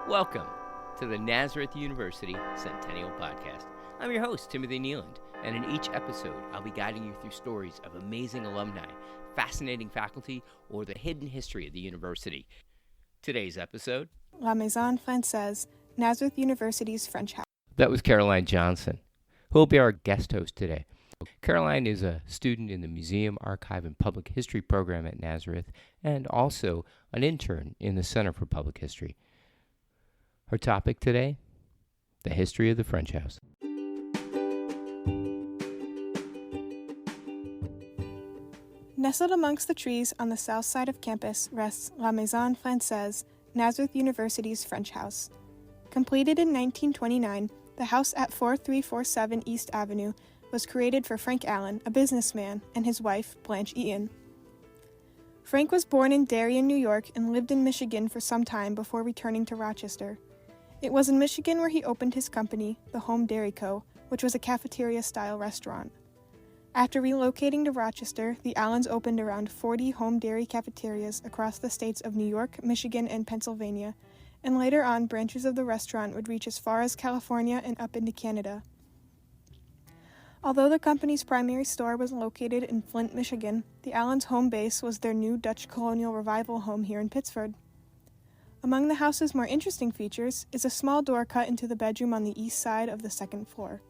Welcome to the Nazareth University Centennial Podcast. I'm your host, Timothy Nealand, and in each episode, I'll be guiding you through stories of amazing alumni, fascinating faculty, or the hidden history of the university. Today's episode, La Maison Française, Nazareth University's French House. That was Caroline Johnson, who will be our guest host today. Caroline is a student in the Museum, Archive, and Public History program at Nazareth, and also an intern in the Center for Public History. Her topic today, the history of the French House. Nestled amongst the trees on the south side of campus rests La Maison Française, Nazareth University's French House. Completed in 1929, the house at 4347 East Avenue was created for Frank Allen, a businessman, and his wife, Blanche Eaton. Frank was born in Darien, New York, and lived in Michigan for some time before returning to Rochester. It was in Michigan where he opened his company, the Home Dairy Co., which was a cafeteria-style restaurant. After relocating to Rochester, the Allens opened around 40 home dairy cafeterias across the states of New York, Michigan, and Pennsylvania, and later on branches of the restaurant would reach as far as California and up into Canada. Although the company's primary store was located in Flint, Michigan, the Allens' home base was their new Dutch Colonial Revival home here in Pittsford. Among the house's more interesting features is a small door cut into the bedroom on the east side of the second floor.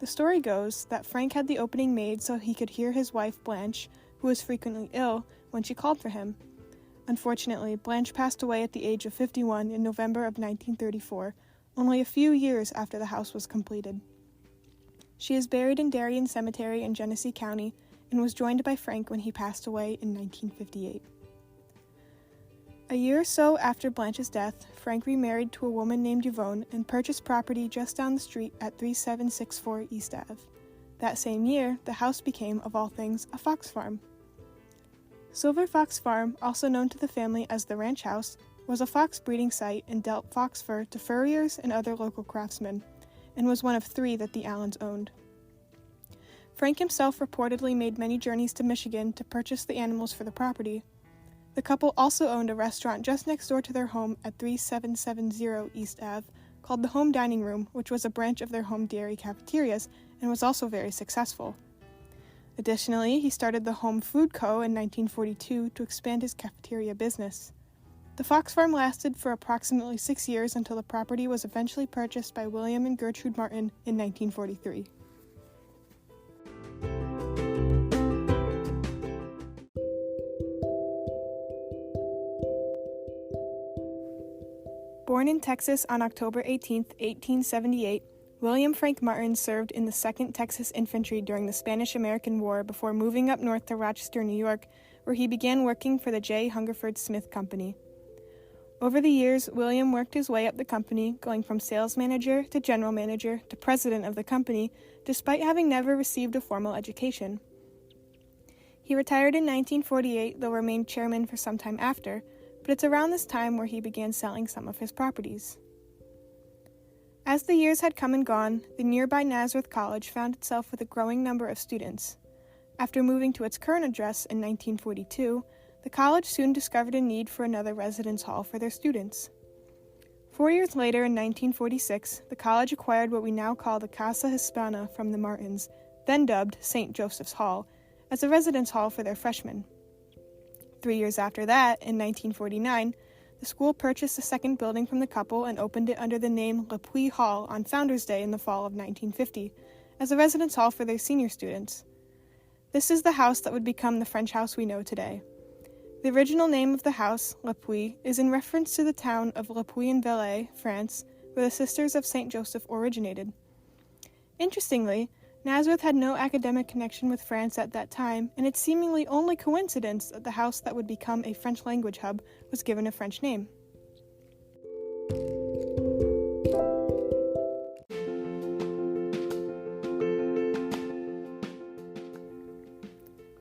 The story goes that Frank had the opening made so he could hear his wife Blanche, who was frequently ill, when she called for him. Unfortunately, Blanche passed away at the age of 51 in November of 1934, only a few years after the house was completed. She is buried in Darien Cemetery in Genesee County and was joined by Frank when he passed away in 1958. A year or so after Blanche's death, Frank remarried to a woman named Yvonne and purchased property just down the street at 3764 East Ave. That same year, the house became, of all things, a fox farm. Silver Fox Farm, also known to the family as the Ranch House, was a fox breeding site and dealt fox fur to furriers and other local craftsmen, and was one of 3 that the Allens owned. Frank himself reportedly made many journeys to Michigan to purchase the animals for the property. The couple also owned a restaurant just next door to their home at 3770 East Ave called the Home Dining Room, which was a branch of their home dairy cafeterias and was also very successful. Additionally, he started the Home Food Co. in 1942 to expand his cafeteria business. The fox farm lasted for approximately 6 years until the property was eventually purchased by William and Gertrude Martin in 1943. Born in Texas on October 18, 1878, William Frank Martin served in the 2nd Texas Infantry during the Spanish-American War before moving up north to Rochester, New York, where he began working for the J. Hungerford Smith Company. Over the years, William worked his way up the company, going from sales manager to general manager to president of the company, despite having never received a formal education. He retired in 1948, though remained chairman for some time after, but it's around this time where he began selling some of his properties. As the years had come and gone, the nearby Nazareth College found itself with a growing number of students. After moving to its current address in 1942, the college soon discovered a need for another residence hall for their students. 4 years later, in 1946, the college acquired what we now call the Casa Hispana from the Martins, then dubbed St. Joseph's Hall, as a residence hall for their freshmen. 3 years after that, in 1949, the school purchased a second building from the couple and opened it under the name Le Puy Hall on Founders Day in the fall of 1950, as a residence hall for their senior students. This is the house that would become the French House we know today. The original name of the house, Le Puy, is in reference to the town of Le Puy-en-Velay, France, where the Sisters of St. Joseph originated. Interestingly, Nazareth had no academic connection with France at that time, and it's seemingly only coincidence that the house that would become a French language hub was given a French name.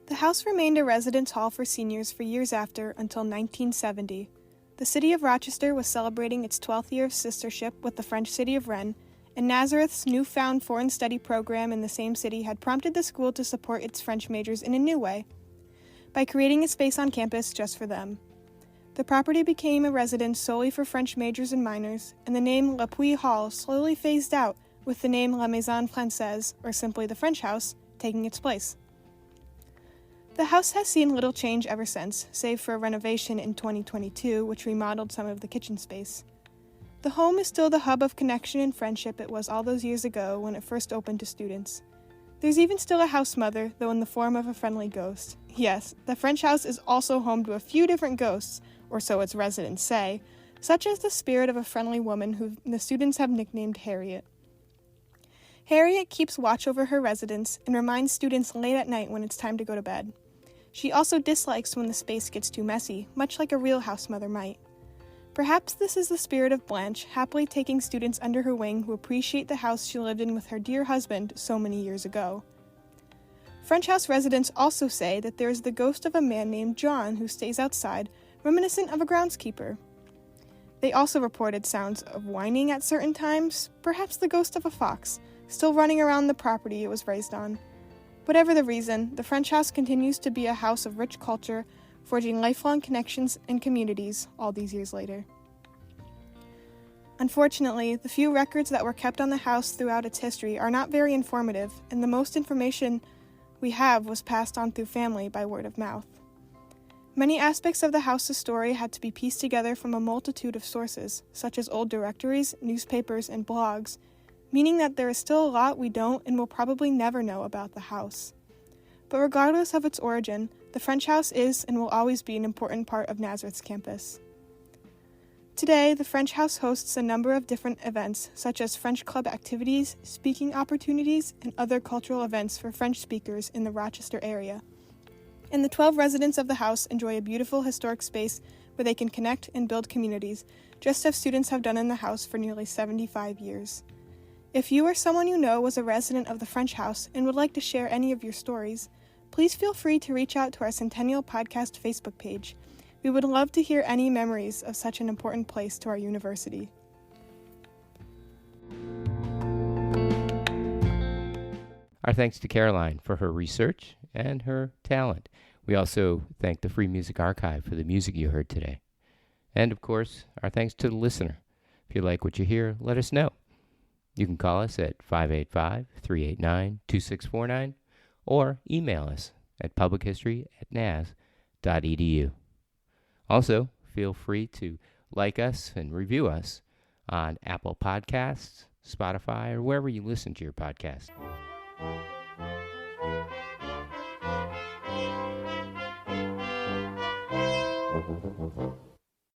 The house remained a residence hall for seniors for years after, until 1970. The city of Rochester was celebrating its 12th year of sistership with the French city of Rennes, and Nazareth's newfound foreign study program in the same city had prompted the school to support its French majors in a new way, by creating a space on campus just for them. The property became a residence solely for French majors and minors, and the name Le Puy Hall slowly phased out, with the name La Maison Française, or simply the French House, taking its place. The house has seen little change ever since, save for a renovation in 2022, which remodeled some of the kitchen space. The home is still the hub of connection and friendship it was all those years ago when it first opened to students. There's even still a house mother, though in the form of a friendly ghost. Yes, the French house is also home to a few different ghosts, or so its residents say, such as the spirit of a friendly woman who the students have nicknamed Harriet. Harriet keeps watch over her residence and reminds students late at night when it's time to go to bed. She also dislikes when the space gets too messy, much like a real house mother might. Perhaps this is the spirit of Blanche, happily taking students under her wing who appreciate the house she lived in with her dear husband so many years ago. French house residents also say that there is the ghost of a man named John who stays outside, reminiscent of a groundskeeper. They also reported sounds of whining at certain times, perhaps the ghost of a fox, still running around the property it was raised on. Whatever the reason, the French house continues to be a house of rich culture, forging lifelong connections and communities all these years later. Unfortunately, the few records that were kept on the house throughout its history are not very informative, and the most information we have was passed on through family by word of mouth. Many aspects of the house's story had to be pieced together from a multitude of sources, such as old directories, newspapers, and blogs, meaning that there is still a lot we don't and will probably never know about the house. But regardless of its origin, the French house is and will always be an important part of Nazareth's campus. Today, the French house hosts a number of different events, such as French club activities, speaking opportunities, and other cultural events for French speakers in the Rochester area. And the 12 residents of the house enjoy a beautiful historic space where they can connect and build communities, just as students have done in the house for nearly 75 years. If you or someone you know was a resident of the French house and would like to share any of your stories, please feel free to reach out to our Centennial Podcast Facebook page. We would love to hear any memories of such an important place to our university. Our thanks to Caroline for her research and her talent. We also thank the Free Music Archive for the music you heard today. And, of course, our thanks to the listener. If you like what you hear, let us know. You can call us at 585-389-2649 or email us at publichistory@naz.edu. Also, feel free to like us and review us on Apple Podcasts, Spotify, or wherever you listen to your podcast.